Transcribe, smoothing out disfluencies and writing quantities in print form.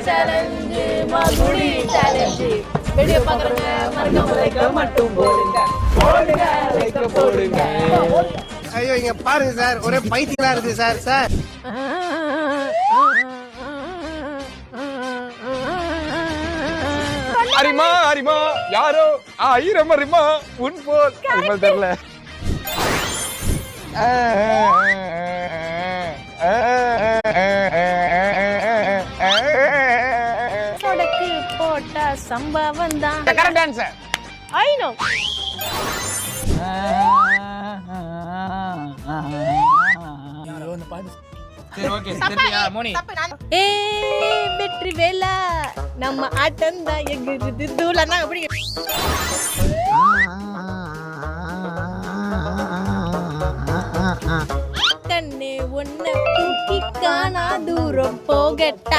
Challenge மகுடி challenge video பாக்குறங்க மறக்காம like மட்டும் போடுங்க போடுங்க லைக் போடுங்க. ஐயோ இங்க பாருங்க சார், ஒரே பைத்தியங்களா இருக்கு சார். சார் அரிமா அரிமா யாரோ ஆயிரம் அரிமா உன் போல் அரிமல் தெரியல. சொடக்கு போட்ட சம்பவம் தான். Correct dance. I know. சரி ஓகே சரியா மோனி. ஏ வெற்றி வேலா நம்ம ஆட்டம் தான் எங்குது தூளனா அப்படி. கண்ணே ஒன்ன தூக்கி காணா தூரம் போகட்டா.